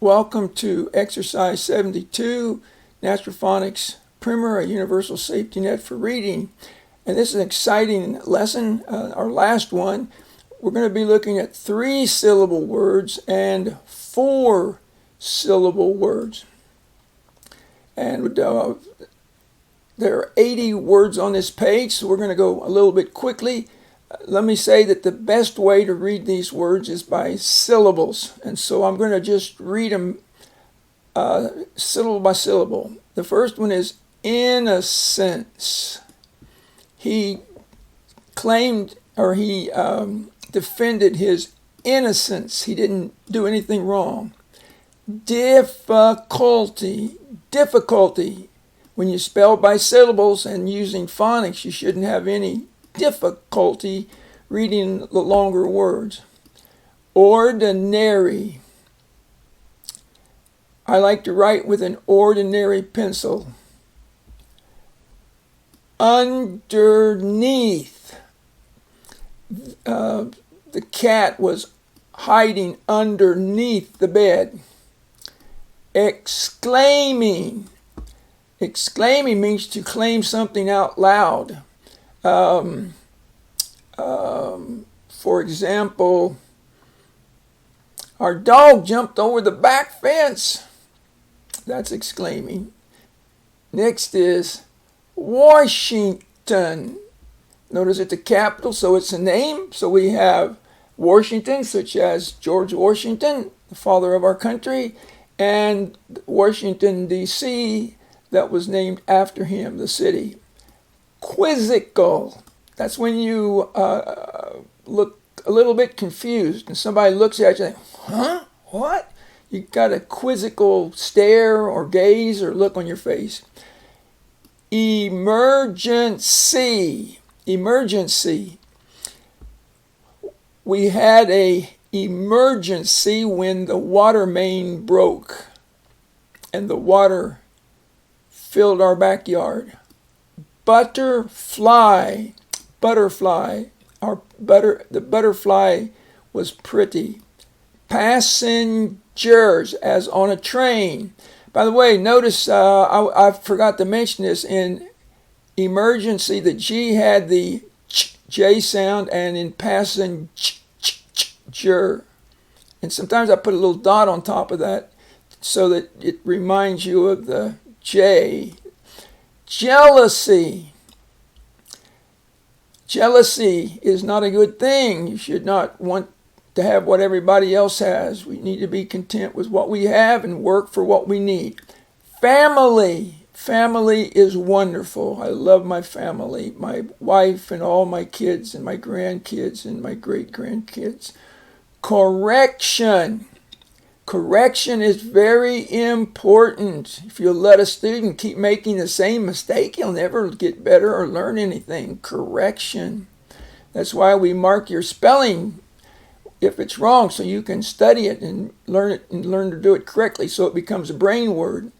Welcome to Exercise 72, Natural Phonics Primer, a universal safety net for reading. And this is an exciting lesson, our last one. We're going to be looking at three-syllable words and four-syllable words. And there are 80 words on this page, so we're going to go a little bit quickly. Let me say that the best way to read these words is by syllables. And so I'm going to just read them syllable by syllable. The first one is innocence. He claimed, or he defended his innocence. He didn't do anything wrong. Difficulty. When you spell by syllables and using phonics, you shouldn't have any difficulty reading the longer words. Ordinary. I like to write with an ordinary pencil. Underneath. The cat was hiding underneath the bed. Exclaiming. Exclaiming means to claim something out loud. For example, our dog jumped over the back fence. That's exclaiming. Next is Washington. Notice it's a capital, so it's a name. So we have Washington, such as George Washington, the father of our country, and Washington, D.C., that was named after him, the city. Quizzical. That's when you look a little bit confused and somebody looks at you and huh? What? You got a quizzical stare or gaze or look on your face. Emergency. Emergency. We had an emergency when the water main broke and the water filled our backyard. Butterfly. The butterfly was pretty. Passengers, as on a train. By the way, notice I forgot to mention this. In emergency, the G had the J sound, and in passenger. And sometimes I put a little dot on top of that so that it reminds you of the J. Jealousy. Jealousy is not a good thing. You should not want to have what everybody else has. We need to be content with what we have and work for what we need. Family. Family is wonderful. I love my family, my wife and all my kids and my grandkids and my great-grandkids. Correction. Correction is very important. If you let a student keep making the same mistake, he'll never get better or learn anything. Correction. That's why we mark your spelling if it's wrong, so you can study it and learn to do it correctly so it becomes a brain word.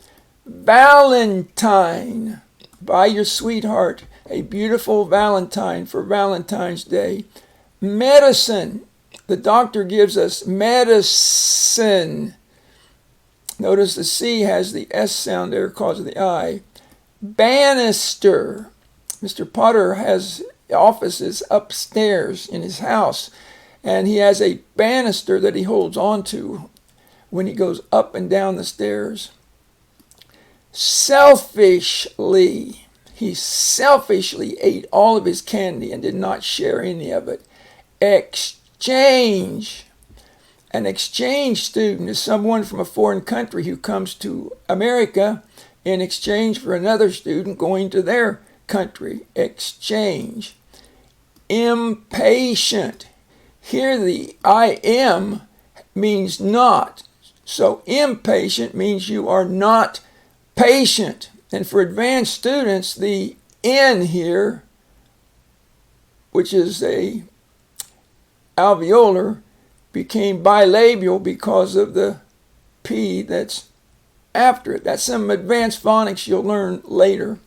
Valentine. Buy your sweetheart a beautiful Valentine for Valentine's Day. Medicine. The doctor gives us medicine. Notice the C has the S sound there because of the I. Banister. Mr. Potter has offices upstairs in his house, and he has a banister that he holds on to when he goes up and down the stairs. Selfishly. He selfishly ate all of his candy and did not share any of it. Exchange. An exchange student is someone from a foreign country who comes to America in exchange for another student going to their country. Exchange. Impatient. Here the I am means not. So impatient means you are not patient. And for advanced students, the N here, which is a alveolar, became bilabial because of the P that's after it. That's some advanced phonics you'll learn later.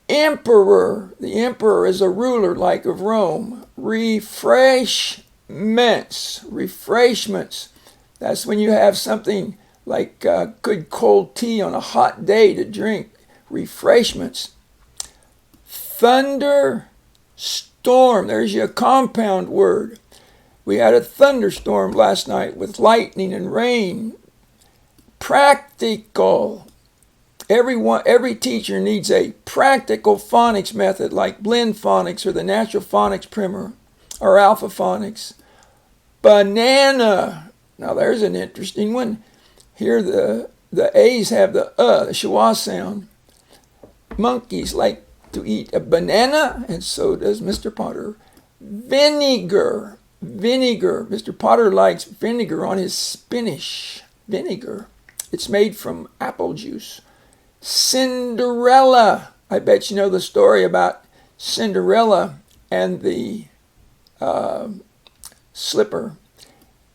Emperor. The emperor is a ruler like of Rome. Refreshments. That's when you have something like good cold tea on a hot day to drink, refreshments. Thunder, storm, there's your compound word. We had a thunderstorm last night with lightning and rain. Practical. Every teacher needs a practical phonics method like blend phonics or the natural phonics primer or alpha phonics. Banana. Now there's an interesting one. Here the A's have the schwa sound. Monkeys like to eat a banana, and so does Mr. Potter. Vinegar. Mr. Potter likes vinegar on his spinach. Vinegar. It's made from apple juice. Cinderella. I bet you know the story about Cinderella and the slipper.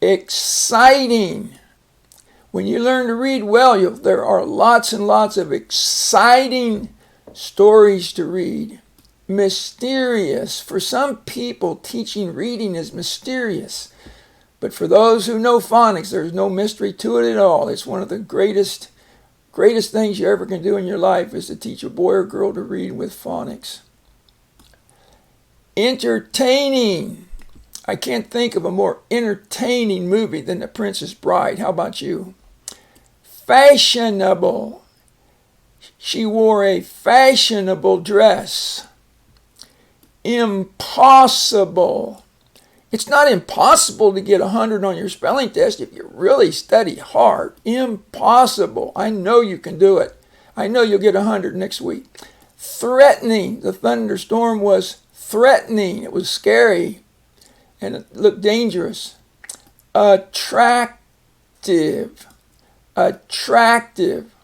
Exciting. When you learn to read well, there are lots and lots of exciting stories to read. Mysterious. For some people, teaching reading is mysterious. But for those who know phonics, there's no mystery to it at all. It's one of the greatest things you ever can do in your life is to teach a boy or girl to read with phonics. Entertaining. I can't think of a more entertaining movie than The Princess Bride. How about you? Fashionable. She wore a fashionable dress. Impossible. It's not impossible to get 100 on your spelling test if you really study hard. Impossible. I know you can do it. I know you'll get 100 next week. Threatening. The thunderstorm was threatening. It was scary and it looked dangerous. Attractive. Attractive.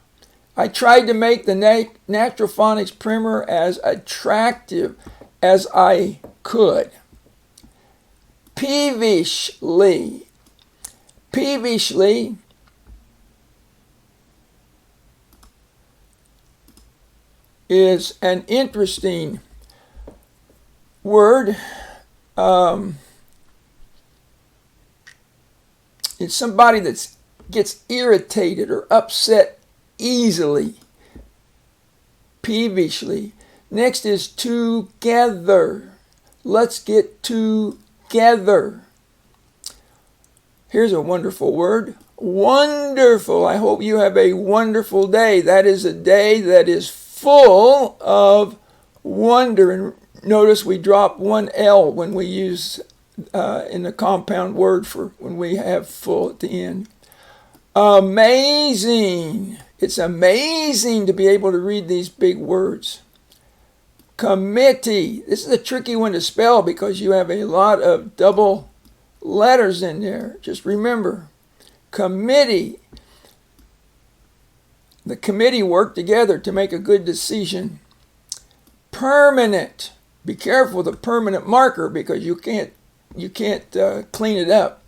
I tried to make the natural phonics primer as attractive as I could. Peevishly. Peevishly is an interesting word. It's somebody that gets irritated or upset easily. Peevishly. Next is together. Let's get together. Here's a wonderful word. Wonderful. I hope you have a wonderful day. That is a day that is full of wonder. And notice we drop one L when we use in the compound word for when we have full at the end. Amazing. It's amazing to be able to read these big words. Committee. This is a tricky one to spell because you have a lot of double letters in there. Just remember, committee. The committee worked together to make a good decision. Permanent. Be careful with a permanent marker because you can't clean it up.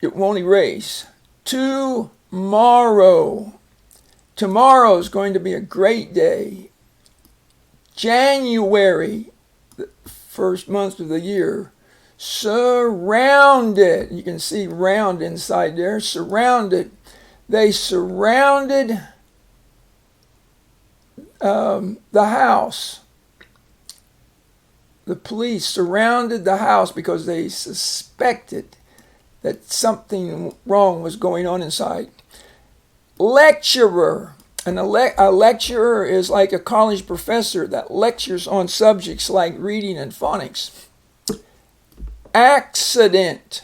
It won't erase. Tomorrow. Tomorrow is going to be a great day. January, the first month of the year. Surrounded. You can see round inside there. Surrounded. They surrounded the house. The police surrounded the house because they suspected that something wrong was going on inside. Lecturer. And a lecturer is like a college professor that lectures on subjects like reading and phonics. Accident.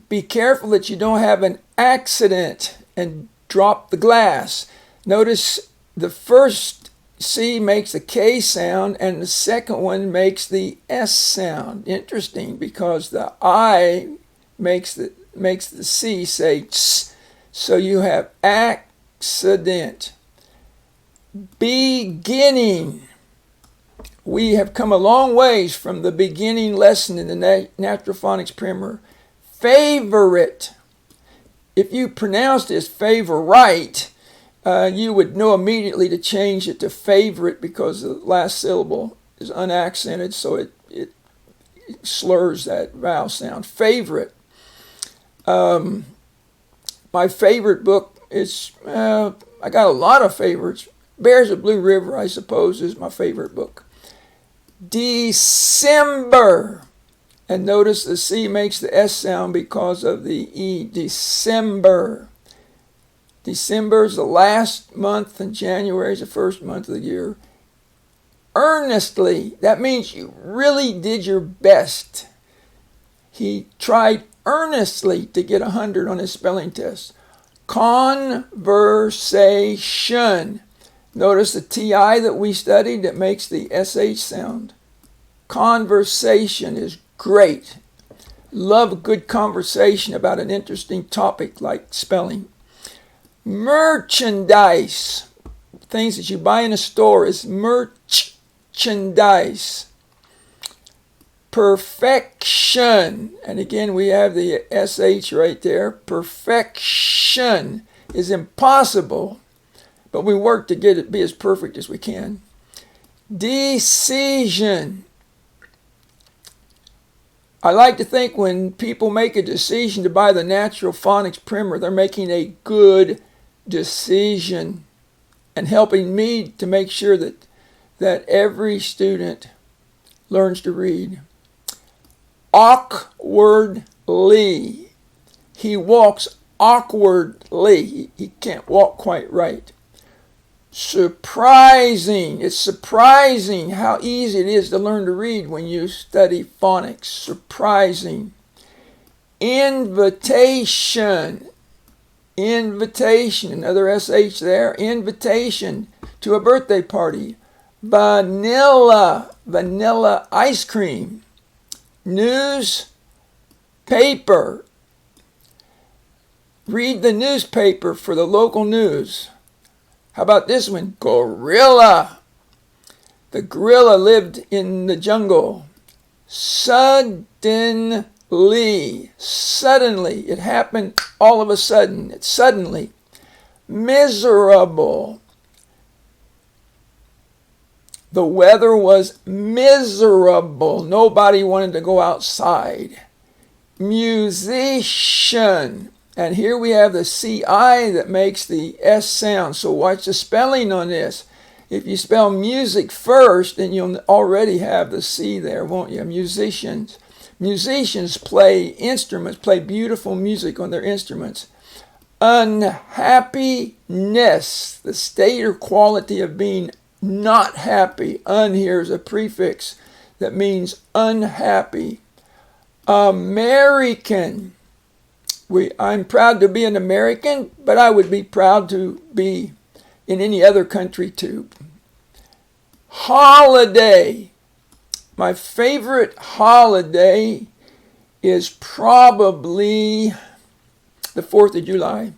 Be careful that you don't have an accident and drop the glass. Notice the first C makes the K sound and the second one makes the S sound. Interesting because the I makes the C say tss. So you have accident. Beginning. We have come a long ways from the beginning lesson in the Natural Phonics Primer. Favorite. If you pronounced it as favorite, you would know immediately to change it to favorite because the last syllable is unaccented, so it slurs that vowel sound. Favorite. My favorite book is, I got a lot of favorites. Bears of Blue River, I suppose, is my favorite book. December. And notice the C makes the S sound because of the E. December. December is the last month and January is the first month of the year. Earnestly, that means you really did your best. He tried earnestly to get 100 on his spelling test. Conversation. Notice the TI that we studied that makes the SH sound. Conversation is great. Love a good conversation about an interesting topic like spelling. Merchandise. Things that you buy in a store is merchandise. Perfection. And again, we have the SH right there. Perfection is impossible, but we work to get it be as perfect as we can. Decision. I like to think when people make a decision to buy the Natural Phonics primer, they're making a good decision and helping me to make sure that every student learns to read. Awkwardly. He walks awkwardly. He can't walk quite right. Surprising. It's surprising how easy it is to learn to read when you study phonics. Surprising. Invitation. Invitation. Another SH there. Invitation to a birthday party. Vanilla. Vanilla ice cream. Newspaper. Read the newspaper for the local news. How about this one? Gorilla. The gorilla lived in the jungle. Suddenly. Suddenly. It happened all of a sudden. It's suddenly. Miserable. The weather was miserable. Nobody wanted to go outside. Musician. And here we have the CI that makes the S sound. So watch the spelling on this. If you spell music first, then you'll already have the C there, won't you? Musicians. Musicians play instruments, play beautiful music on their instruments. Unhappiness, the state or quality of being not happy. Un here is a prefix that means unhappy. American. I'm proud to be an American, but I would be proud to be in any other country too. Holiday. My favorite holiday is probably the 4th of July,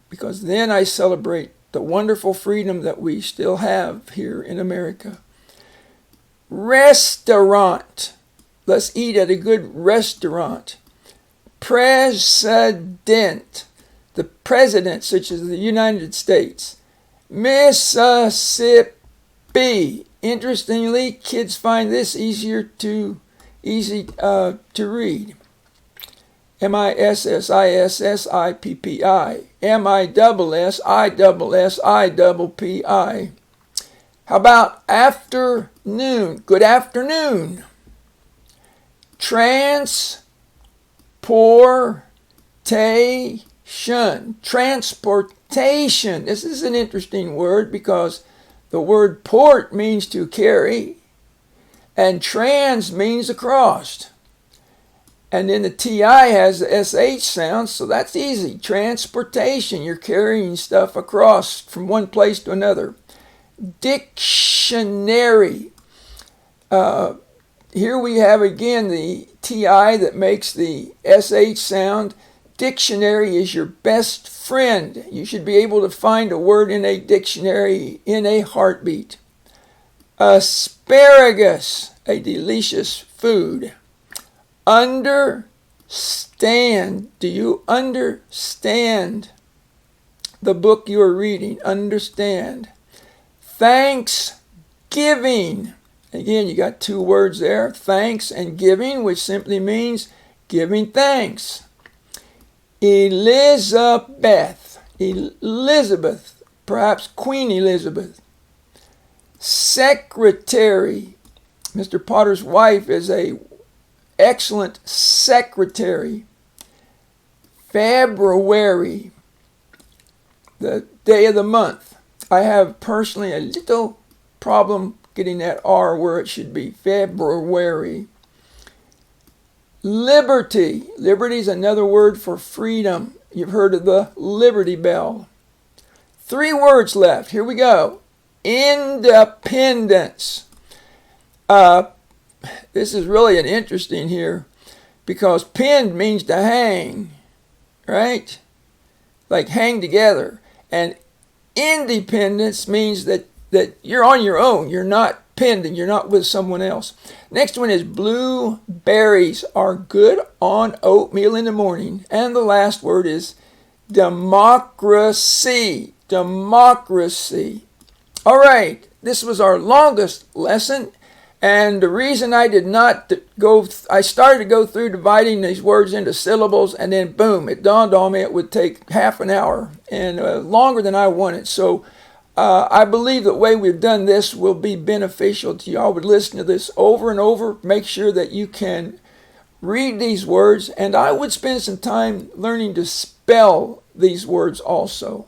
because then I celebrate the wonderful freedom that we still have here in America. Restaurant. Let's eat at a good restaurant. President. The president, such as the United States. Mississippi. Interestingly, kids find this easy to read. Mississippi. Mississippi. How about afternoon? Good afternoon. Transportation. This is an interesting word because the word port means to carry and trans means across. And then the TI has the SH sound, so that's easy. Transportation. You're carrying stuff across from one place to another. Dictionary. Here we have again the TI that makes the SH sound. Dictionary is your best friend. You should be able to find a word in a dictionary in a heartbeat. Asparagus, a delicious food. Understand. Do you understand the book you are reading? Understand. Thanksgiving. Again, you got two words there, thanks and giving, which simply means giving thanks. Elizabeth, perhaps Queen Elizabeth. Secretary, Mr. Potter's wife is a excellent secretary. February, the day of the month. I have personally a little problem getting that R where it should be. February. Liberty. Liberty is another word for freedom. You've heard of the Liberty Bell. 3 words left. Here we go. Independence. This is really an interesting here because pinned means to hang, right? Like hang together. And independence means that you're on your own. You're not pinned and you're not with someone else. Next one is blueberries are good on oatmeal in the morning. And the last word is democracy. Democracy. All right, this was our longest lesson. And the reason I did not I started to go through dividing these words into syllables, and then boom, it dawned on me it would take half an hour and longer than I wanted. So I believe the way we've done this will be beneficial to you. I would listen to this over and over, make sure that you can read these words, and I would spend some time learning to spell these words also.